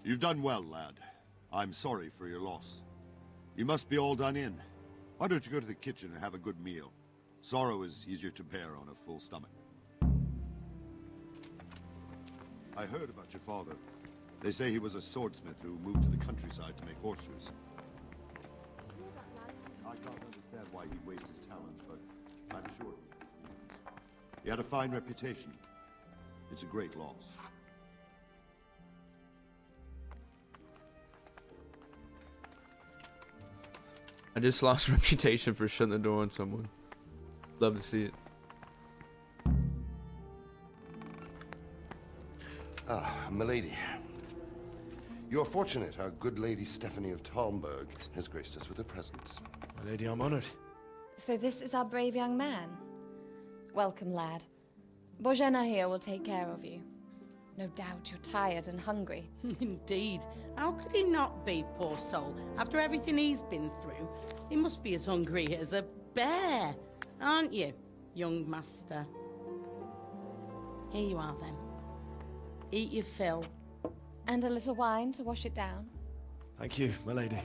You've done well, lad. I'm sorry for your loss. You must be all done in. Why don't you go to the kitchen and have a good meal? Sorrow is easier to bear on a full stomach. I heard about your father. They say he was a swordsmith who moved to the countryside to make horseshoes. I can't understand why he'd waste his talents, but I'm sure he had a fine reputation. It's a great loss. I just lost reputation for shutting the door on someone. Love to see it. Ah, milady. You're fortunate our good lady Stephanie of Talmberg has graced us with her presence. My lady, I'm honored. So this is our brave young man. Welcome, lad. Bozhena here will take care of you. No doubt you're tired and hungry. Indeed. How could he not be, poor soul? After everything he's been through, he must be as hungry as a bear, aren't you, young master? Here you are, then. Eat your fill. And a little wine to wash it down. Thank you, my lady.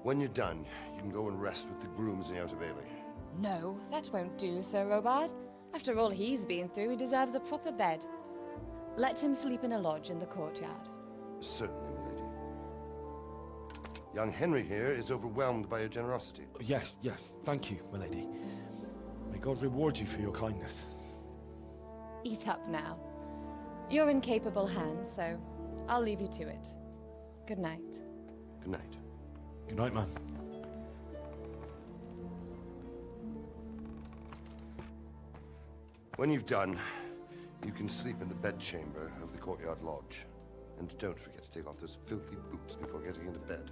When you're done, you can go and rest with the grooms in the Outer Bailey. No, that won't do, Sir Robard. After all he's been through, he deserves a proper bed. Let him sleep in a lodge in the courtyard. Certainly, milady. Young Henry here is overwhelmed by your generosity. Yes, thank you, my lady. May God reward you for your kindness. Eat up now. You're in capable hands, so I'll leave you to it. Good night. Good night. Good night, man. When you've done, you can sleep in the bedchamber of the courtyard lodge. And don't forget to take off those filthy boots before getting into bed.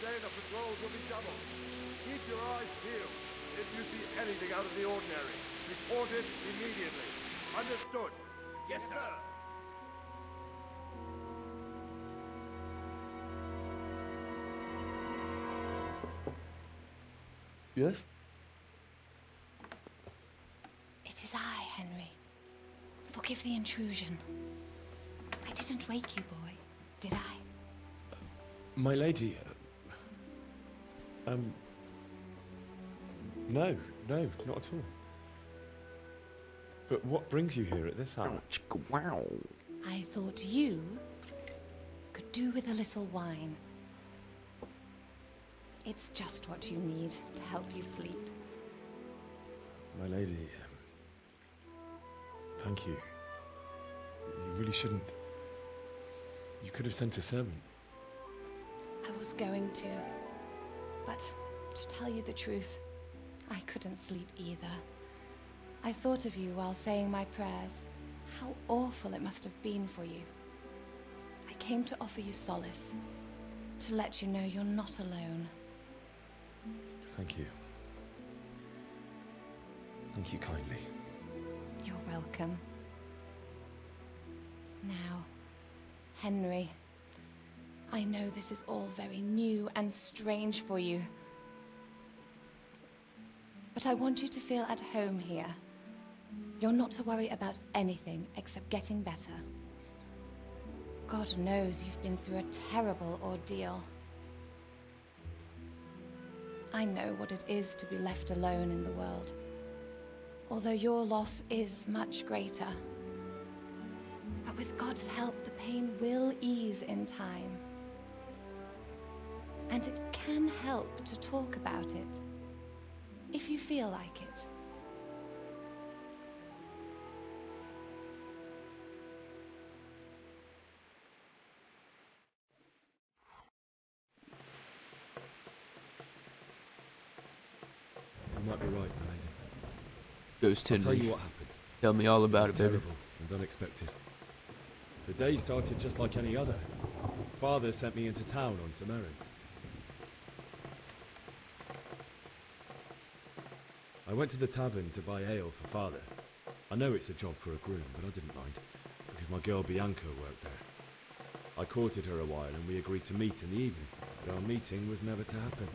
Today the patrols will be doubled. Keep your eyes peeled. If you see anything out of the ordinary, report it immediately. Understood? Yes, sir. Yes? It is I, Henry. Forgive the intrusion. I didn't wake you, boy, did I? My lady, no, not at all. But what brings you here at this hour? I thought you could do with a little wine. It's just what you need to help you sleep. My lady, thank you. You really shouldn't. You could have sent a servant. I was going to, but to tell you the truth, I couldn't sleep either. I thought of you while saying my prayers. How awful it must have been for you. I came to offer you solace, to let you know you're not alone. Thank you. Thank you kindly. You're welcome. Now, Henry, I know this is all very new and strange for you, but I want you to feel at home here. You're not to worry about anything except getting better. God knows you've been through a terrible ordeal. I know what it is to be left alone in the world, although your loss is much greater. But with God's help, the pain will ease in time. And it can help to talk about it, if you feel like it. right, my lady. Ghost I'll tell you Henry. what happened. Tell me all about It it, was baby. terrible and unexpected. The day started just like any other. Father sent me into town on some errands. I went to the tavern to buy ale for Father. I know it's a job for a groom, but I didn't mind, because my girl Bianca worked there. I courted her a while and we agreed to meet in the evening, but our meeting was never to happen.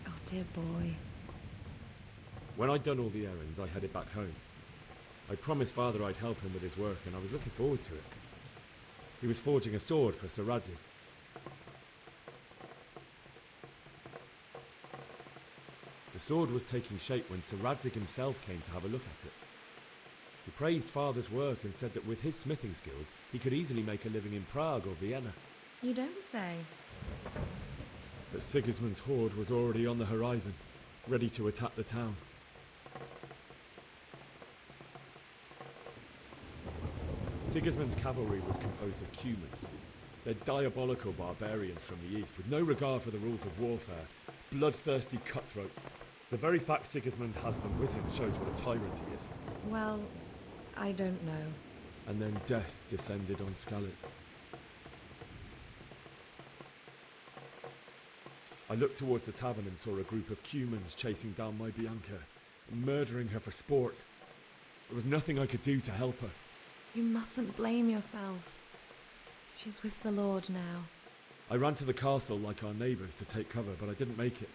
Oh, dear boy. When I'd done all the errands, I headed back home. I promised Father I'd help him with his work, and I was looking forward to it. He was forging a sword for Sir Radzig. The sword was taking shape when Sir Radzig himself came to have a look at it. He praised Father's work and said that with his smithing skills, he could easily make a living in Prague or Vienna. You don't say. But Sigismund's horde was already on the horizon, ready to attack the town. Sigismund's cavalry was composed of Cumans. They're diabolical barbarians from the east, with no regard for the rules of warfare, bloodthirsty cutthroats. The very fact Sigismund has them with him shows what a tyrant he is. Well, I don't know. And then death descended on Skalitz. I looked towards the tavern and saw a group of Cumans chasing down my Bianca, and murdering her for sport. There was nothing I could do to help her. You mustn't blame yourself. She's with the Lord now. I ran to the castle like our neighbours to take cover, but I didn't make it.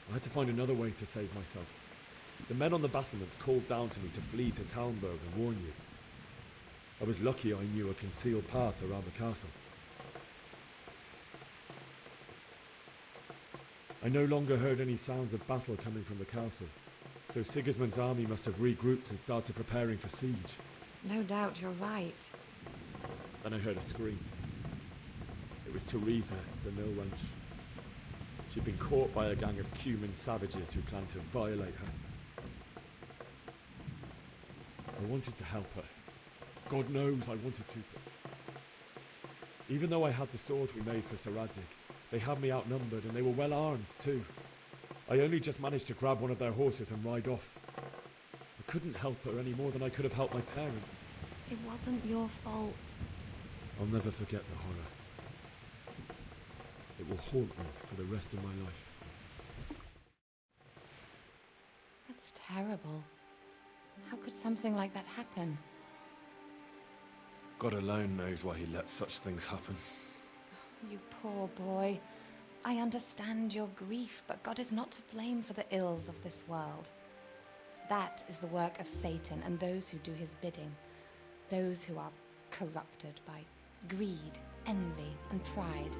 I had to find another way to save myself. The men on the battlements called down to me to flee to Talmberg and warn you. I was lucky I knew a concealed path around the castle. I no longer heard any sounds of battle coming from the castle, so Sigismund's army must have regrouped and started preparing for siege. No doubt you're right. Then I heard a scream. It was Teresa, the mill wench. She'd been caught by a gang of Cuman savages who planned to violate her. I wanted to help her. God knows I wanted to, but... Even though I had the sword we made for Sir Radzig, they had me outnumbered and they were well armed too. I only just managed to grab one of their horses and ride off. I couldn't help her any more than I could have helped my parents. It wasn't your fault. I'll never forget the horror. It will haunt me for the rest of my life. That's terrible. How could something like that happen? God alone knows why he lets such things happen. You poor boy. I understand your grief, but God is not to blame for the ills of this world. That is the work of Satan and those who do his bidding. Those who are corrupted by greed, envy, and pride.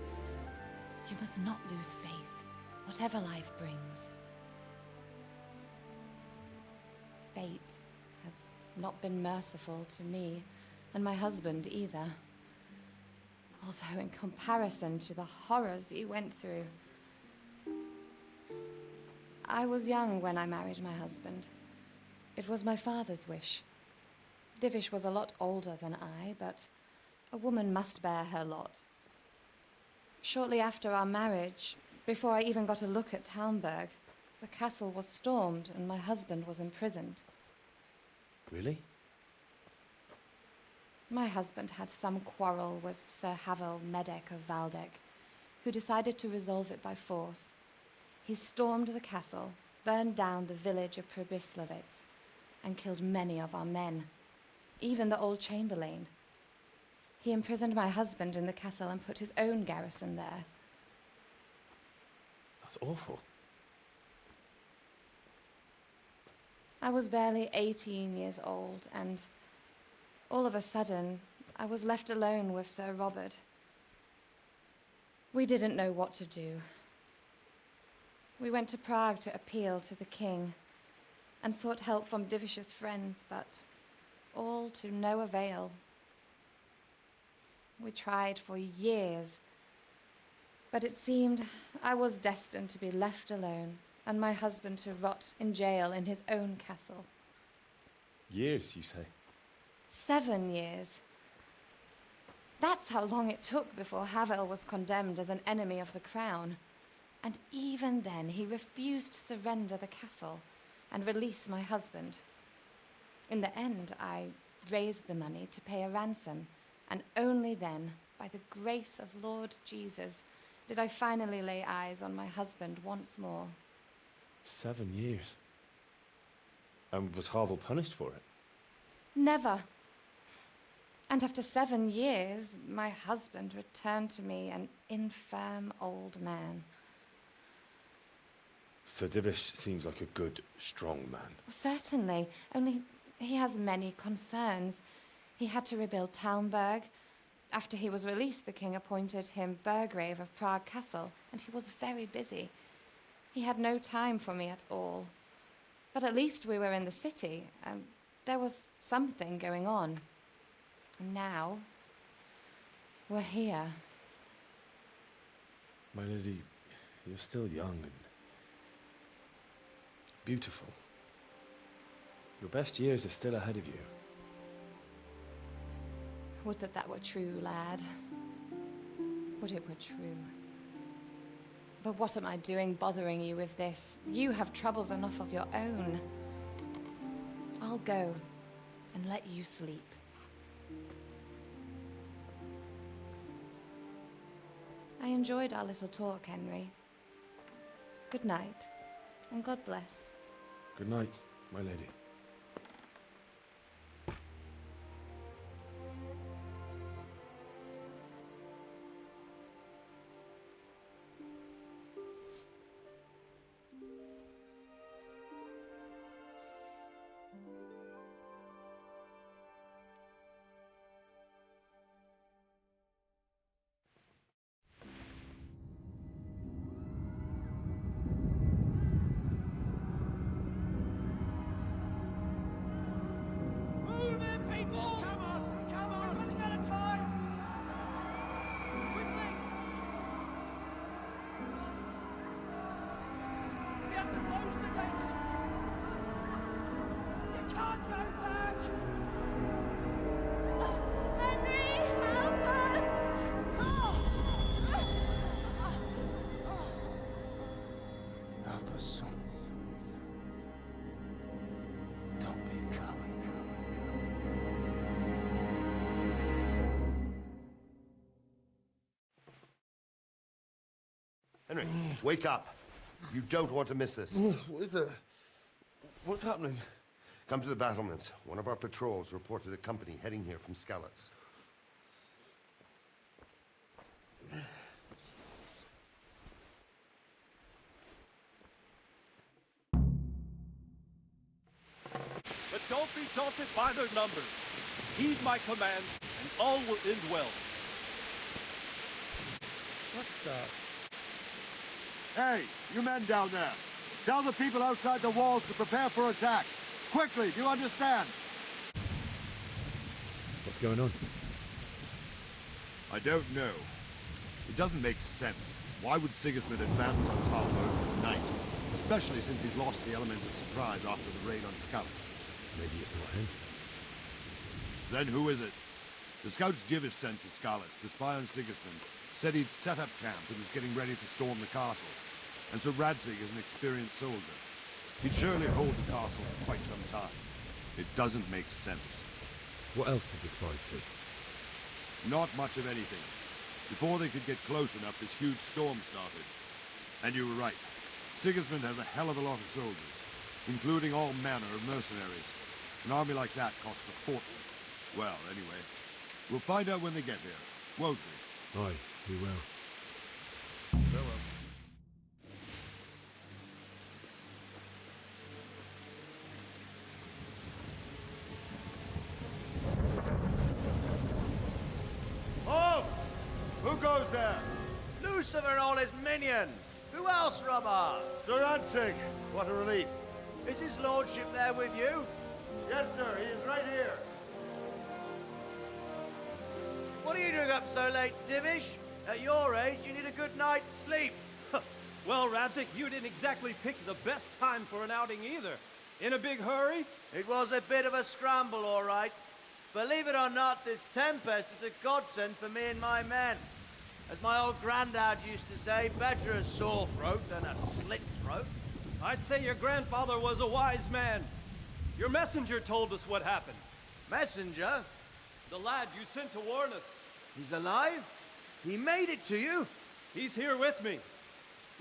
You must not lose faith, whatever life brings. Fate has not been merciful to me, and my husband either. Although in comparison to the horrors you went through. I was young when I married my husband. It was my father's wish. Divish was a lot older than I, but a woman must bear her lot. Shortly after our marriage, before I even got a look at Talmberg, the castle was stormed and my husband was imprisoned. Really? My husband had some quarrel with Sir Havel Medek of Valdek, who decided to resolve it by force. He stormed the castle, burned down the village of Pribyslavitz, and killed many of our men, even the old chamberlain. He imprisoned my husband in the castle and put his own garrison there. That's awful. I was barely 18 years old, and all of a sudden, I was left alone with Sir Robert. We didn't know what to do. We went to Prague to appeal to the king and sought help from Divish's friends, but all to no avail. We tried for years, but it seemed I was destined to be left alone and my husband to rot in jail in his own castle. Years, you say? 7 years. That's how long it took before Havel was condemned as an enemy of the crown. And even then, he refused to surrender the castle. and release my husband. In the end, I raised the money to pay a ransom, and only then, by the grace of Lord Jesus, did I finally lay eyes on my husband once more. 7 years. And was Harville punished for it? Never. And after 7 years, my husband returned to me an infirm old man. Sir Divish seems like a good, strong man. Certainly, only he has many concerns. He had to rebuild Talmberg. After he was released, the king appointed him Burgrave of Prague Castle, and he was very busy. He had no time for me at all. But at least we were in the city, and there was something going on. And now, we're here. My lady, you're still young and beautiful. Your best years are still ahead of you. Would that that were true, lad. Would it were true. But what am I doing bothering you with this? You have troubles enough of your own. I'll go and let you sleep. I enjoyed our little talk, Henry. Good night, and God bless. Good night, my lady. Henry, wake up. You don't want to miss this. What is it? What's happening? Come to the battlements. One of our patrols reported a company heading here from Skalitz. But don't be daunted by their numbers. Heed my command, and all will end well. What's that? Hey, you men down there. Tell the people outside the walls to prepare for attack. Quickly, do you understand? What's going on? I don't know. It doesn't make sense. Why would Sigismund advance on Talmberg at night? Especially since he's lost the element of surprise after the raid on Skalitz. Maybe it's not him. Then who is it? The scouts Divish sent to Skalitz to spy on Sigismund said he'd set up camp and was getting ready to storm the castle. And so Radzig is an experienced soldier. He'd surely hold the castle for quite some time. It doesn't make sense. What else did the spies see? Not much of anything. Before they could get close enough, this huge storm started. And you were right. Sigismund has a hell of a lot of soldiers, including all manner of mercenaries. An army like that costs a fortune. Well, anyway, we'll find out when they get here, won't we? Aye, we will. Farewell. Halt! Who goes there? Lucifer and all his minions! Who else, Robber? Sir Radzig. What a relief. Is his lordship there with you? Yes, sir. He is right here. What are you doing up so late, Divish? At your age, you need a good night's sleep. Well, Radzig, you didn't exactly pick the best time for an outing either. In a big hurry? It was a bit of a scramble, all right. Believe it or not, this tempest is a godsend for me and my men. As my old granddad used to say, better a sore throat than a slit throat. I'd say your grandfather was a wise man. Your messenger told us what happened. Messenger? The lad you sent to warn us. He's alive? He made it to you? He's here with me.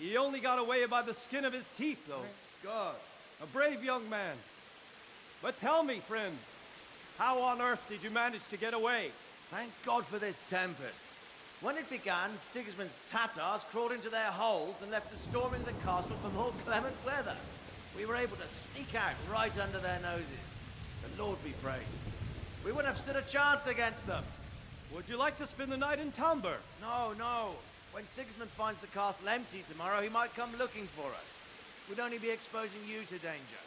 He only got away by the skin of his teeth, though. Thank God. A brave young man. But tell me, friend, how on earth did you manage to get away? Thank God for this tempest. When it began, Sigismund's Tatars crawled into their holes and left us storming the castle for more clement weather. We were able to sneak out right under their noses. The Lord be praised. We wouldn't have stood a chance against them. Would you like to spend the night in Talmberg? No, no. When Sigismund finds the castle empty tomorrow, he might come looking for us. We'd only be exposing you to danger.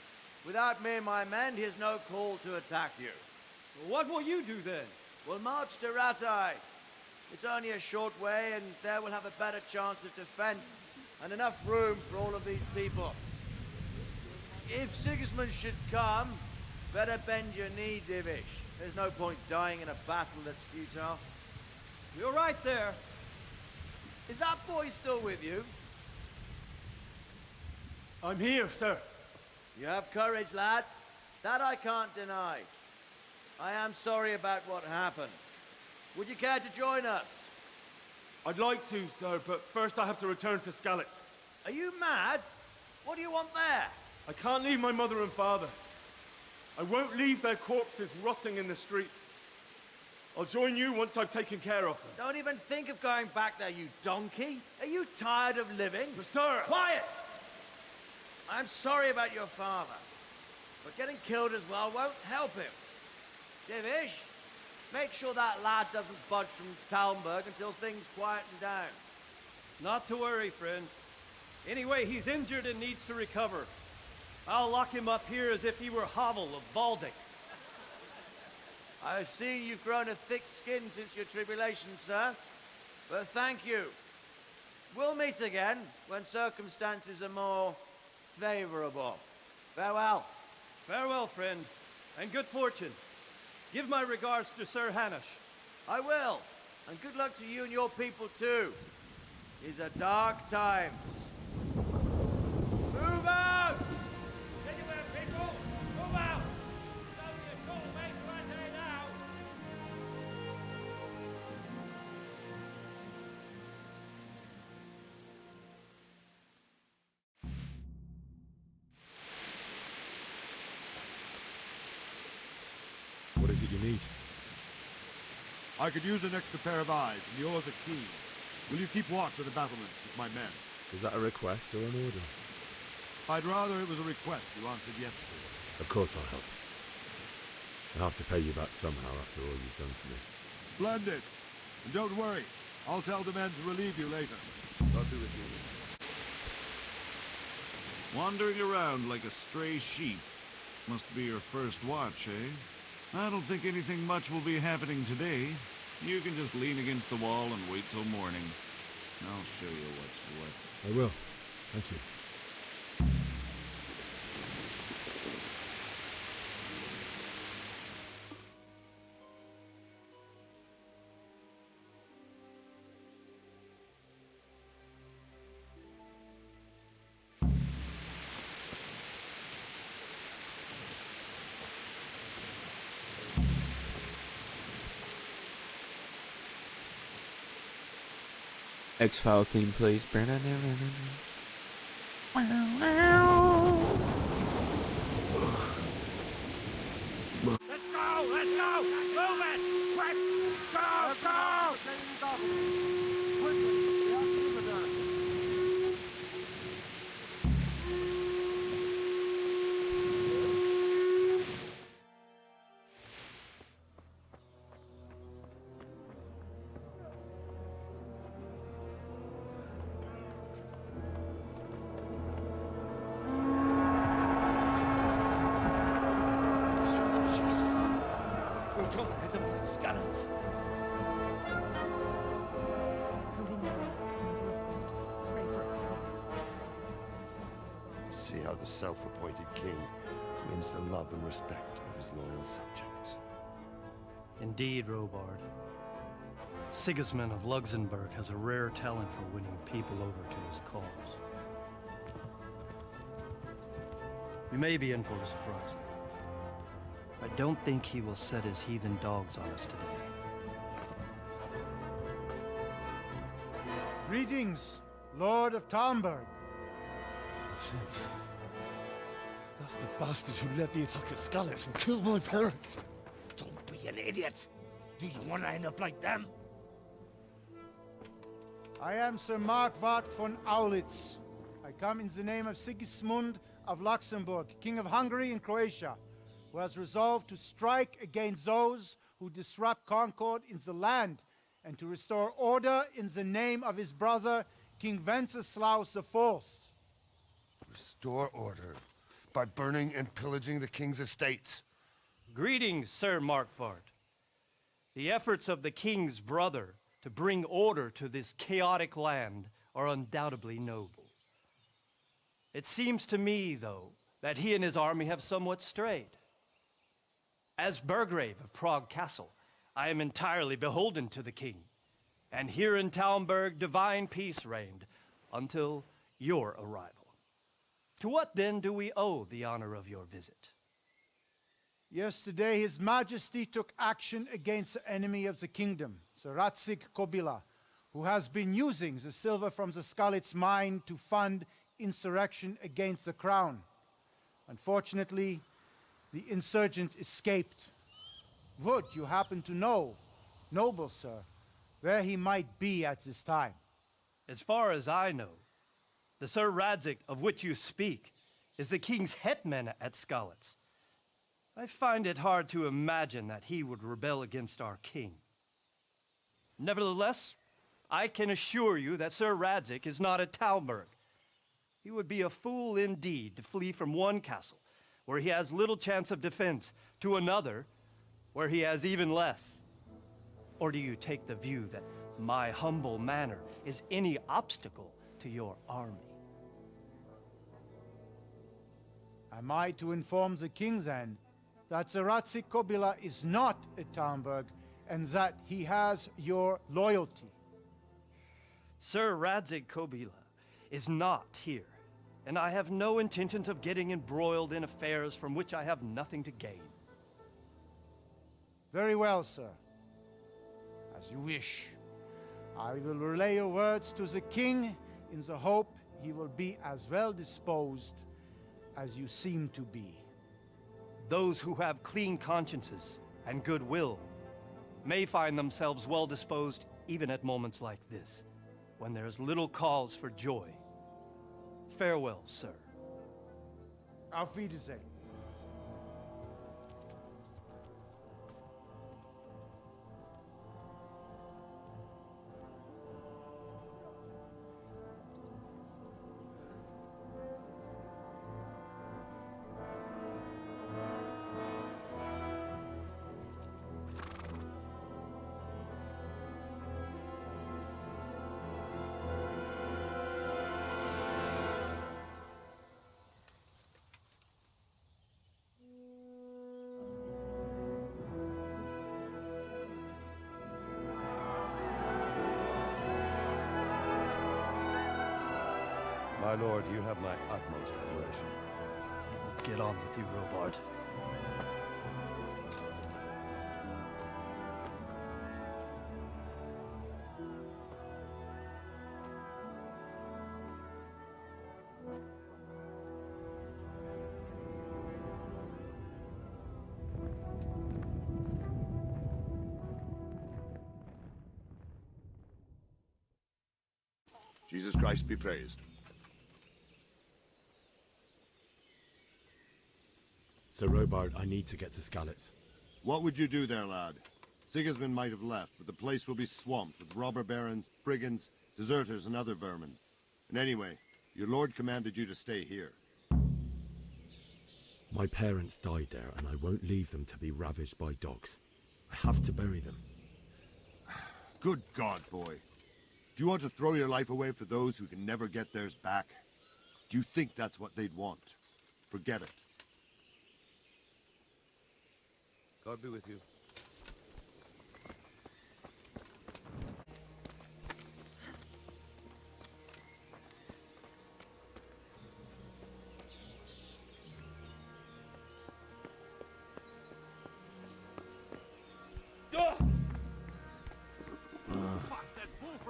Without me and my men, he has no call to attack you. What will you do then? We'll march to Ratai. It's only a short way, and there we'll have a better chance of defense, and enough room for all of these people. If Sigismund should come, better bend your knee, Divish. There's no point dying in a battle that's futile. You're right there. Is that boy still with you? I'm here, sir. You have courage, lad. That I can't deny. I am sorry about what happened. Would you care to join us? I'd like to, sir, but first I have to return to Skalitz. Are you mad? What do you want there? I can't leave my mother and father. I won't leave their corpses rotting in the street. I'll join you once I've taken care of them. Don't even think of going back there, you donkey. Are you tired of living? But sir! Quiet! I'm sorry about your father, but getting killed as well won't help him. Divish, make sure that lad doesn't budge from Talmberg until things quieten down. Not to worry, friend. Anyway, he's injured and needs to recover. I'll lock him up here as if he were Hovel of Baldic. I've seen you've grown a thick skin since your tribulation, sir. But thank you. We'll meet again when circumstances are more favorable. Farewell. Farewell, friend, and good fortune. Give my regards to Sir Hanush. I will. And good luck to you and your people, too. These are dark times. Move out! Anywhere, people! Move out! It's only a short way to Ratai now! What is it you need? I could use an extra pair of eyes, and yours are keen. Will you keep watch of the battlements with my men? Is that a request or an order? I'd rather it was a request you answered yes to. Of course I'll help. I'll have to pay you back somehow after all you've done for me. Splendid. And don't worry. I'll tell the men to relieve you later. God be with you. Wandering around like a stray sheep. Must be your first watch, eh? I don't think anything much will be happening today. You can just lean against the wall and wait till morning. I'll show you what's what. I will. Thank you. X-File theme, please. Let's go! Let's go! Move it! Quick! Go! Go! Skalitz. Holy Mary, Mother of God, pray for us sinners. See how the self-appointed king wins the love and respect of his loyal subjects. Indeed, Robard. Sigismund of Luxembourg has a rare talent for winning people over to his cause. We may be in for a surprise, though. I don't think he will set his heathen dogs on us today. Greetings, Lord of Talmberg. That's the bastard who led the attack at Skalitz and killed my parents. Don't be an idiot. Do you want to end up like them? I am Sir Markwart von Aulitz. I come in the name of Sigismund of Luxembourg, King of Hungary and Croatia, who has resolved to strike against those who disrupt concord in the land and to restore order in the name of his brother, King Wenceslaus IV. Restore order by burning and pillaging the king's estates. Greetings, Sir Markwart. The efforts of the king's brother to bring order to this chaotic land are undoubtedly noble. It seems to me, though, that he and his army have somewhat strayed. As Burgrave of Prague Castle, I am entirely beholden to the king, and here in Talmberg divine peace reigned until your arrival. To what then do we owe the honor of your visit? Yesterday, His Majesty took action against the enemy of the kingdom, Sir Radzig Kobyla, who has been using the silver from the Skalitz mine to fund insurrection against the crown. Unfortunately, the insurgent escaped. Would you happen to know, noble sir, where he might be at this time? As far as I know, the Sir Radzig of which you speak is the king's hetman at Skalitz. I find it hard to imagine that he would rebel against our king. Nevertheless, I can assure you that Sir Radzig is not at Talmberg. He would be a fool indeed to flee from one castle, where he has little chance of defense, to another, where he has even less. Or do you take the view that my humble manner is any obstacle to your army? Am I to inform the king then that Sir Radzig Kobyla is not at Talmberg and that he has your loyalty? Sir Radzig Kobyla is not here, and I have no intentions of getting embroiled in affairs from which I have nothing to gain. Very well, sir. As you wish. I will relay your words to the king in the hope he will be as well disposed as you seem to be. Those who have clean consciences and goodwill may find themselves well disposed even at moments like this, when there is little cause for joy. Farewell, sir. Auf Wiedersehen. My lord, you have my utmost admiration. Get on with you, Robard. Jesus Christ be praised. Sir Robard, I need to get to Skalitz. What would you do there, lad? Sigismund might have left, but the place will be swamped with robber barons, brigands, deserters, and other vermin. And anyway, your lord commanded you to stay here. My parents died there, and I won't leave them to be ravaged by dogs. I have to bury them. Good God, boy. Do you want to throw your life away for those who can never get theirs back? Do you think that's what they'd want? Forget it. God be with you.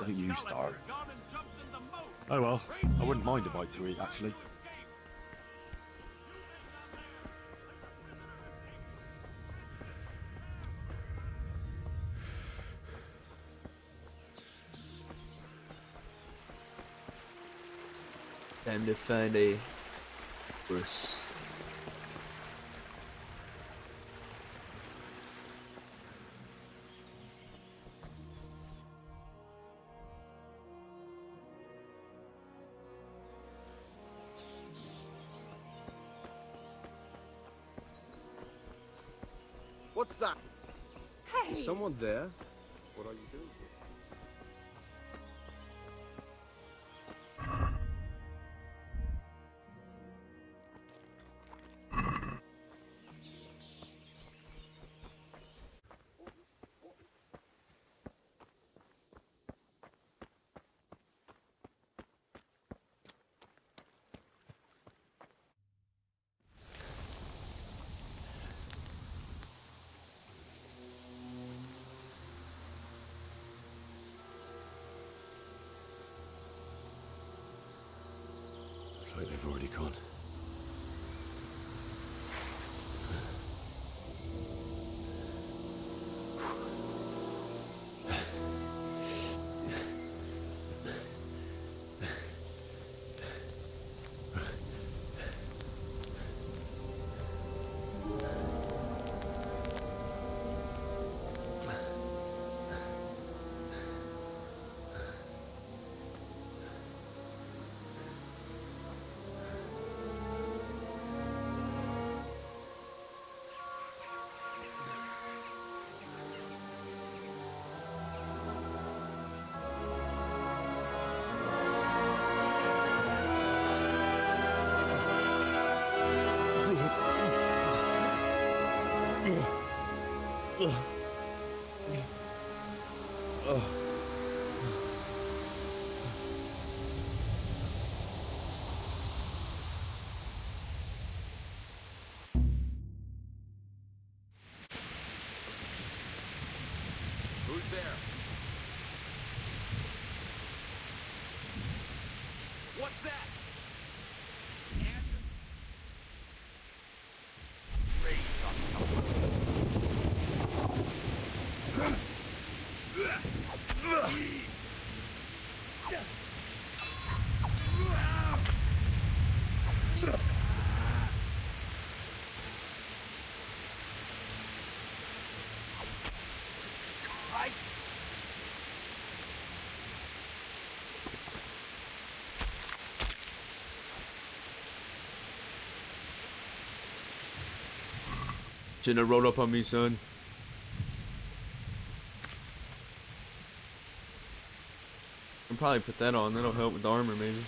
Don't you start. Oh well, I wouldn't mind a bite to eat, actually. Time to find a horse. What's that? Hey! Is someone there? What are you doing? Looks like they've already gone. Who's there? What's that? Answer. Rage on Christ! Shouldn't have rolled up on me, son. I'll probably put that on. That'll help with the armor, maybe.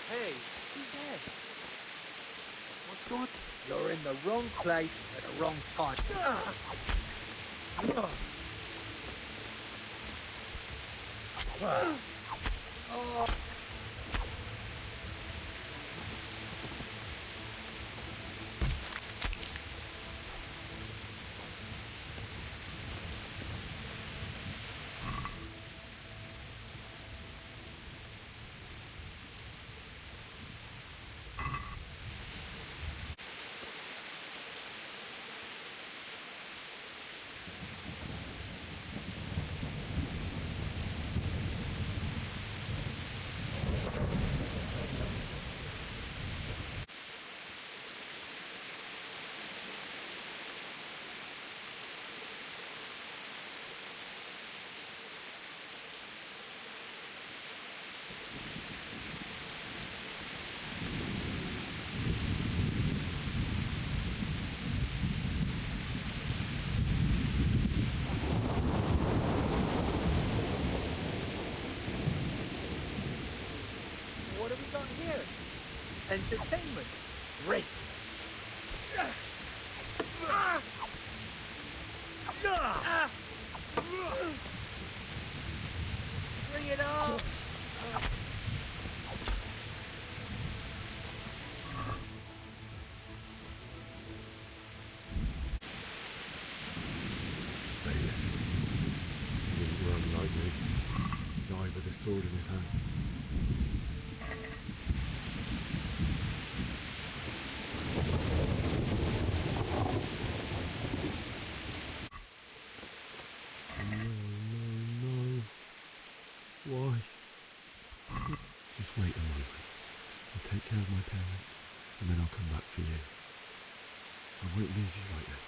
Hey, who's that? What's going on? You're in the wrong place at the wrong time. Oh. what have we got here? Entertainment. Great. Bring it on. Bailiff. He didn't run like me. He died with a sword in his hand. No. Why? Just wait a moment. I'll take care of my parents, and then I'll come back for you. I won't leave you like this.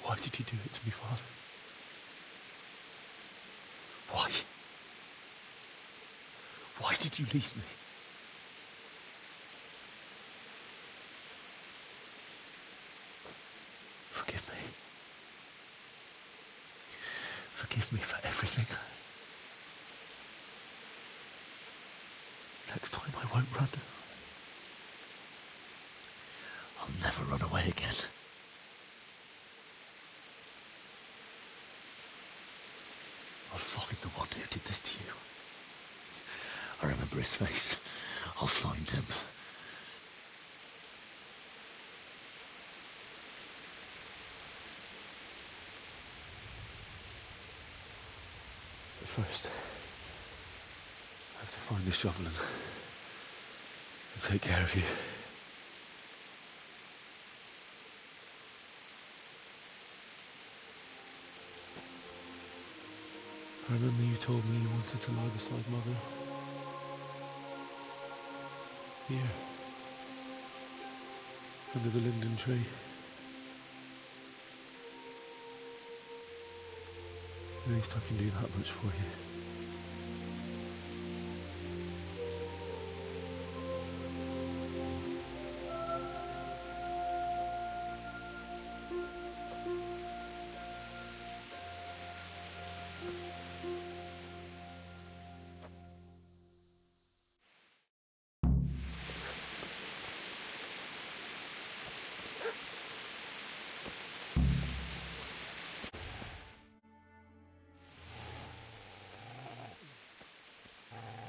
Why did you do it to me, Father? Why? Why did you leave me? Forgive me. Forgive me for everything. Next time I won't run. I'll never run away again. I'll find the one who did this to you. I remember his face. I'll find him. But first, I have to find the shovel and take care of you. I remember you told me you wanted to lie beside Mother. Here. Under the linden tree. At least I can do that much for you.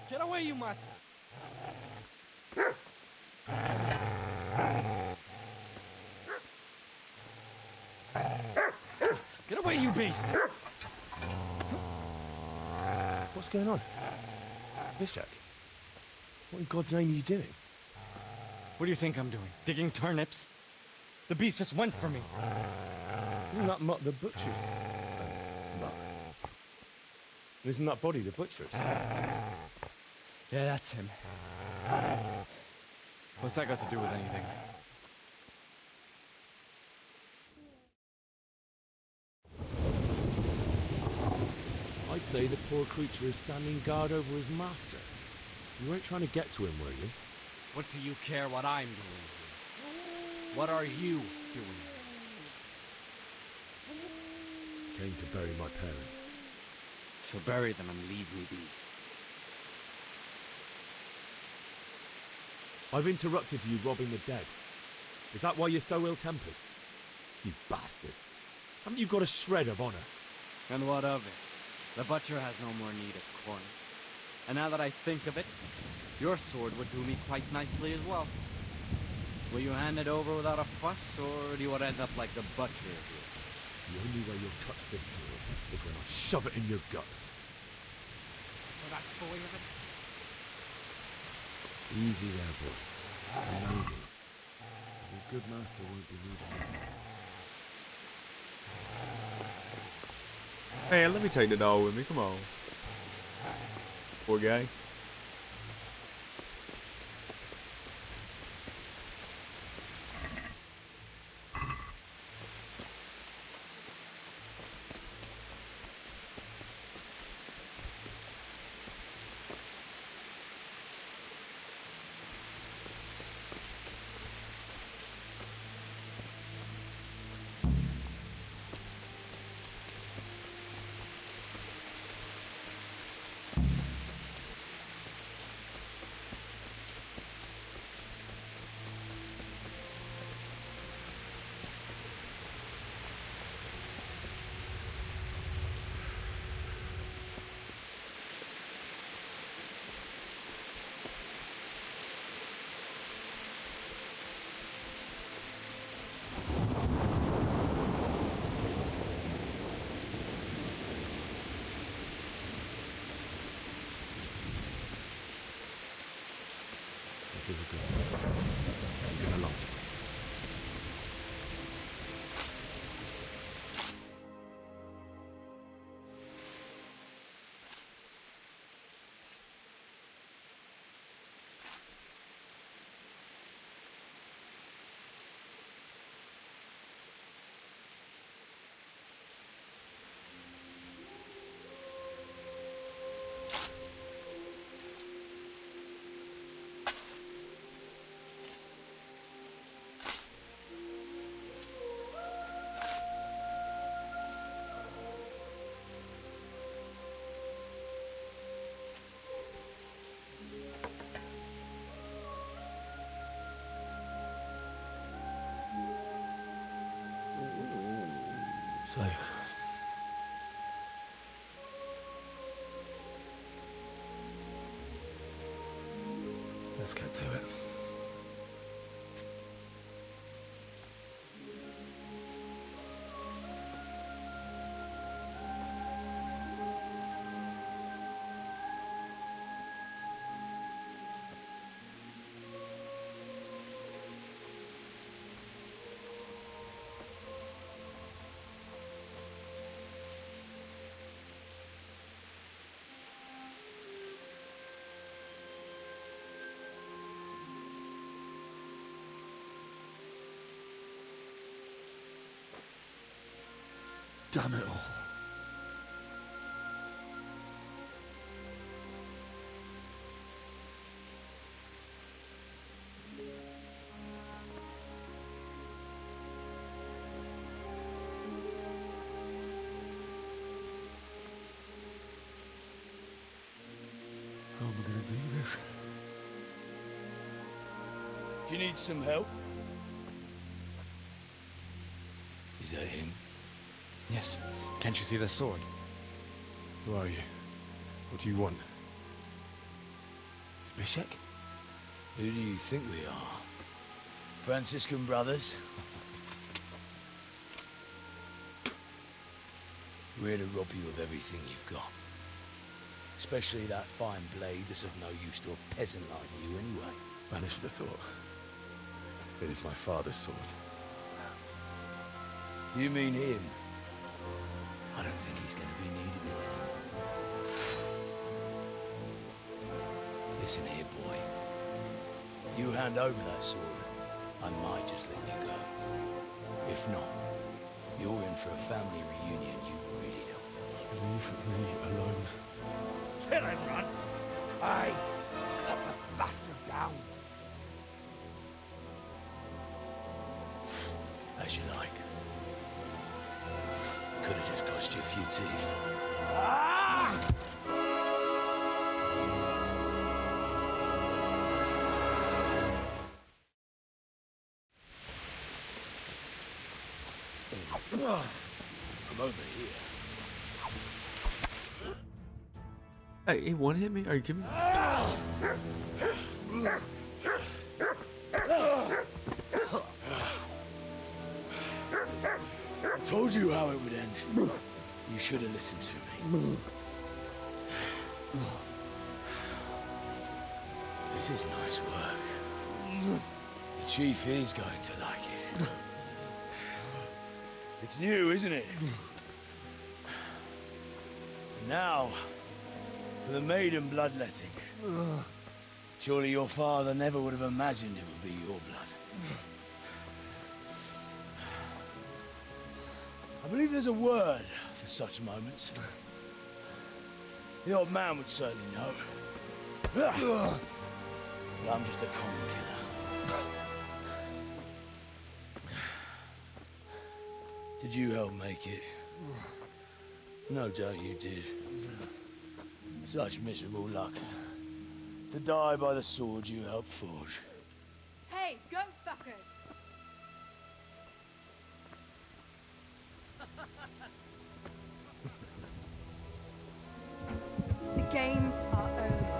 Get away, you mutt! Get away, you beast! What's going on? Bishak, what in God's name are you doing? What do you think I'm doing? Digging turnips? The beast just went for me. Isn't that Mutt the butcher's? Mutt. Isn't that body the butcher's? Yeah, that's him. What's that got to do with anything? I'd say the poor creature is standing guard over his master. You weren't trying to get to him, were you? What do you care what I'm doing here? What are you doing? Came to bury my parents. So bury them and leave me be. I've interrupted you robbing the dead. Is that why you're so ill-tempered? You bastard. Haven't you got a shred of honor? And what of it? The butcher has no more need of corn. And now that I think of it, your sword would do me quite nicely as well. Will you hand it over without a fuss, or do you want to end up like the butcher here? The only way you'll touch this sword is when I shove it in your guts. So that's the way of it? Easy there, boy. I know you. Your good master won't be leaving this. Hey, let me take the doll with me. Come on. Poor guy. This is a good one. I'm gonna like it. So, let's get to it. Damn it all. How am I gonna do this? Do you need some help? Is that him? Yes. Can't you see the sword? Who are you? What do you want? Zbyszek? Who do you think we are? Franciscan brothers? We're here to rob you of everything you've got. Especially that fine blade that's of no use to a peasant like you anyway. Banish the thought. It is my father's sword. You mean him? I don't think he's going to be needing it anymore. Listen here, boy. You hand over that sword, I might just let you go. If not, you're in for a family reunion you really don't. Leave me alone. Kill him, Runt! Aye! Cut the bastard down! As you like. Could have just cost you a few teeth. Ah! I'm over here. Hey, he one hit me? Are you kidding me? I told you how it would end. You should have listened to me. This is nice work. The chief is going to like it. It's new, isn't it? Now, for the maiden bloodletting. Surely your father never would have imagined it would be your blood. I believe there's a word for such moments. The old man would certainly know. But I'm just a common killer. Did you help make it? No doubt you did. Such miserable luck. To die by the sword you helped forge. Hey, go fuckers! The games are over.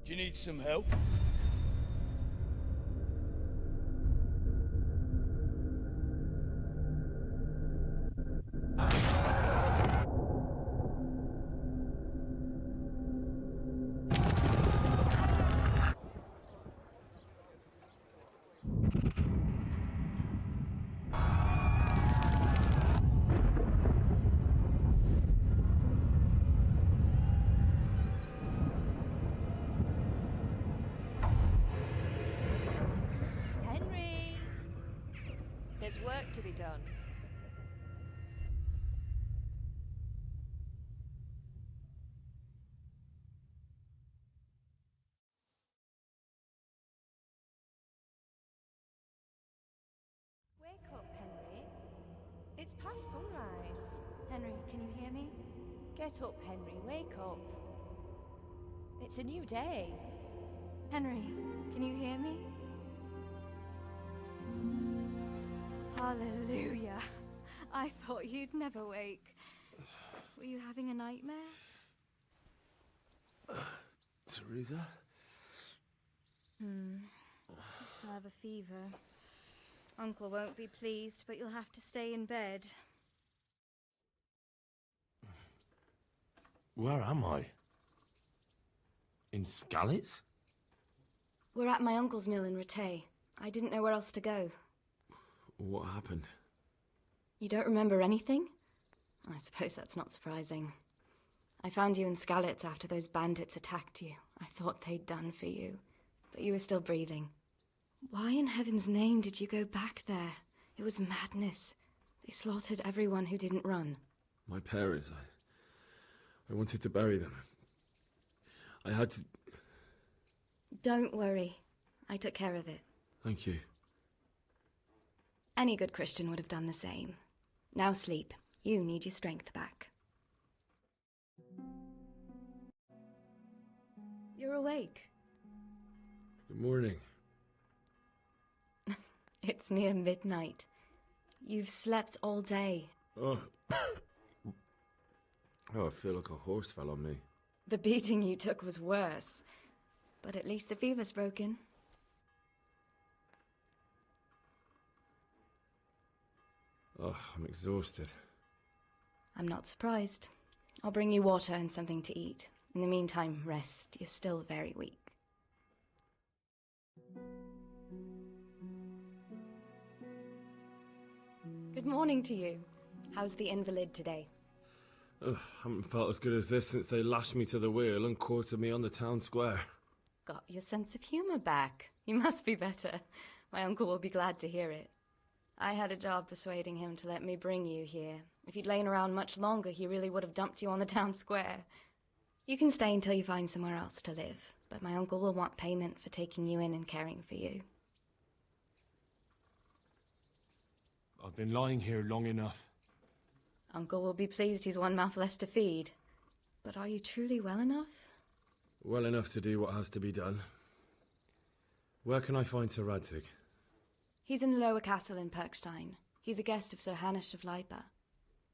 Do you need some help? Henry! There's work to be done. Wake up, Henry. It's past sunrise. Henry, can you hear me? Get up, Henry. Wake up. It's a new day. Henry, can you hear me? Hallelujah. I thought you'd never wake. Were you having a nightmare? Teresa? You still have a fever. Uncle won't be pleased, but you'll have to stay in bed. Where am I? In Skalitz? We're at my uncle's mill in Rattay. I didn't know where else to go. What happened? You don't remember anything? I suppose that's not surprising. I found you in Skalitz after those bandits attacked you. I thought they'd done for you, but you were still breathing. Why in heaven's name did you go back there? It was madness. They slaughtered everyone who didn't run. My parents, I wanted to bury them. I had to... Don't worry. I took care of it. Thank you. Any good Christian would have done the same. Now sleep. You need your strength back. You're awake. Good morning. It's near midnight. You've slept all day. Oh. Oh, I feel like a horse fell on me. The beating you took was worse. But at least the fever's broken. Oh, I'm exhausted. I'm not surprised. I'll bring you water and something to eat. In the meantime, rest. You're still very weak. Good morning to you. How's the invalid today? Ugh, haven't felt as good as this since they lashed me to the wheel and quartered me on the town square. Got your sense of humour back. You must be better. My uncle will be glad to hear it. I had a job persuading him to let me bring you here. If you'd lain around much longer, he really would have dumped you on the town square. You can stay until you find somewhere else to live, but my uncle will want payment for taking you in and caring for you. I've been lying here long enough. Uncle will be pleased he's one mouth less to feed. But are you truly well enough? Well enough to do what has to be done. Where can I find Sir Radzig? He's in the lower castle in Perkstein. He's a guest of Sir Hanush of Leipa.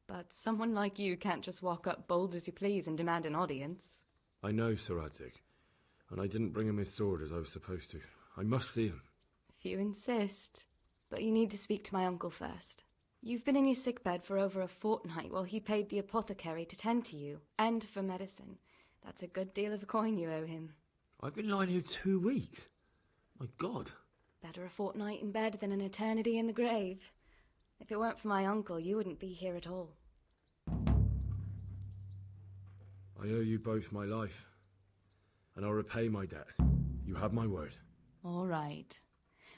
But someone like you can't just walk up bold as you please and demand an audience. I know Sir Radzig, and I didn't bring him his sword as I was supposed to. I must see him. If you insist. But you need to speak to my uncle first. You've been in your sickbed for over a fortnight while he paid the apothecary to tend to you, and for medicine. That's a good deal of a coin you owe him. I've been lying here 2 weeks. My God. Better a fortnight in bed than an eternity in the grave. If it weren't for my uncle, you wouldn't be here at all. I owe you both my life, and I'll repay my debt. You have my word. All right.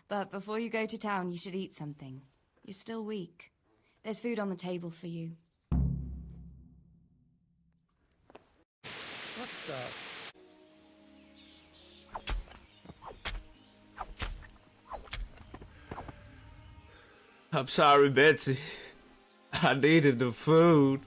But before you go to town, you should eat something. You're still weak. There's food on the table for you. What's that? I'm sorry, Betsy. I needed the food.